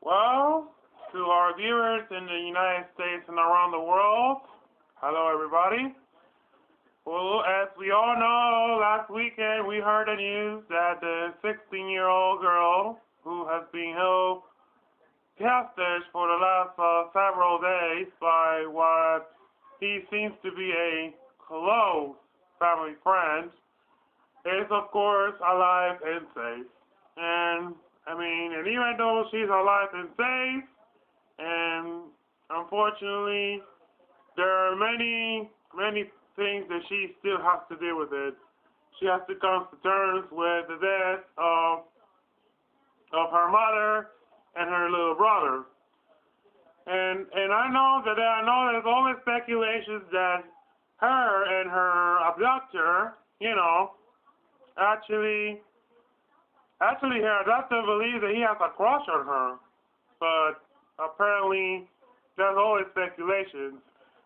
Well, to our viewers in the United States and around the world, hello everybody. Well, as we all know, last weekend we heard the news that the 16-year-old girl who has been held hostage for the last several days by what he seems to be a close family friend is, of course, alive and safe. And even though she's alive and safe, and unfortunately, there are many things that she still has to deal with it. She has to come to terms with the death of her mother and her little brother. And I know there's always speculations that her and her abductor, actually her abductor believes that he has a crush on her. But apparently there's always speculations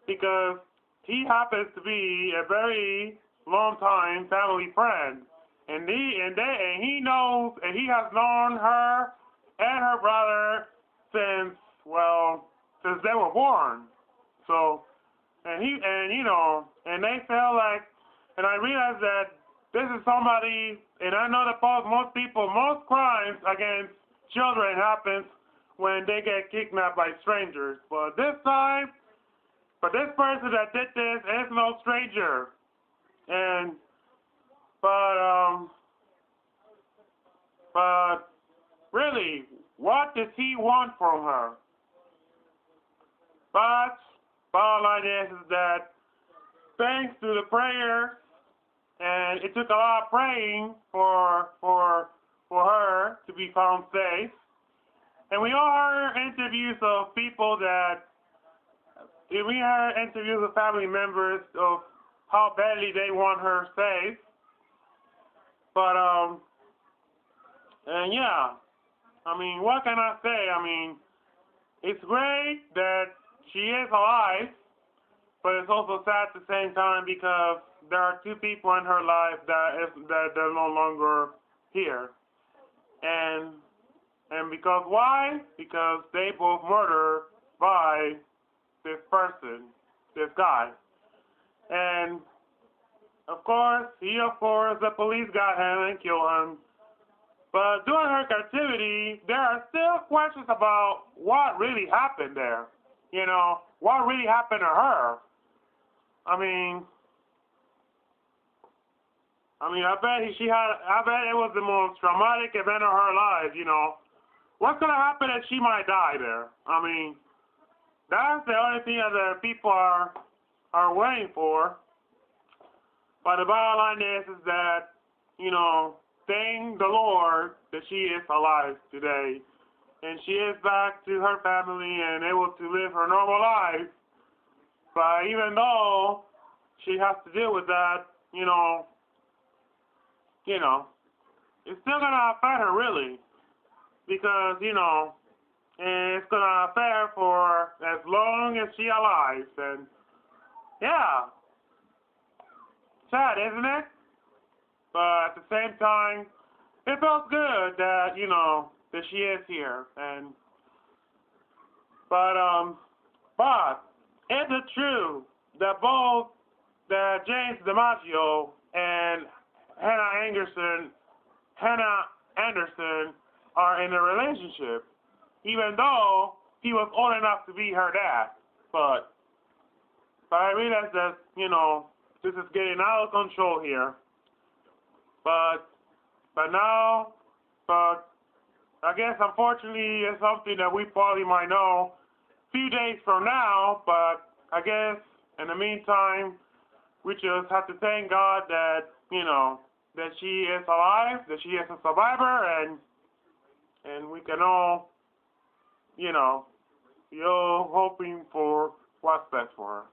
because he happens to be a very long time family friend. And he knows, and he has known her and her brother since they were born. So, and they feel like, and I realize that this is somebody, and I know that most crimes against children happens when they get kidnapped by strangers. But this person that did this is no stranger. But really, what does he want from her? But bottom line is that thanks to the prayer, and it took a lot of praying for her to be found safe. And we all heard interviews of people we heard interviews of family members of how badly they want her safe. But what can I say? It's great that she is alive, but it's also sad at the same time because there are two people in her life that they're no longer here. And because why? Because they both murdered by this person, this guy. And the police got him and killed him. But during her captivity, there are still questions about what really happened there. What really happened to her. I bet it was the most traumatic event of her life, What's gonna happen if she might die there? That's the only thing that the people are waiting for. But the bottom line is that, thank the Lord that she is alive today. And she is back to her family and able to live her normal life. But even though she has to deal with that, it's still going to affect her really. Because, it's going to affect her for as long as she's alive. And, yeah. Sad, isn't it? But at the same time, it feels good that, that she is here. But is it true that James DiMaggio and Hannah Anderson are in a relationship, even though he was old enough to be her dad? But I realize that, this is getting out of control here. But I guess unfortunately it's something that we probably might know a few days from now. But I guess in the meantime, we just have to thank God that that she is alive, that she is a survivor, and we can all be all hoping for what's best for her.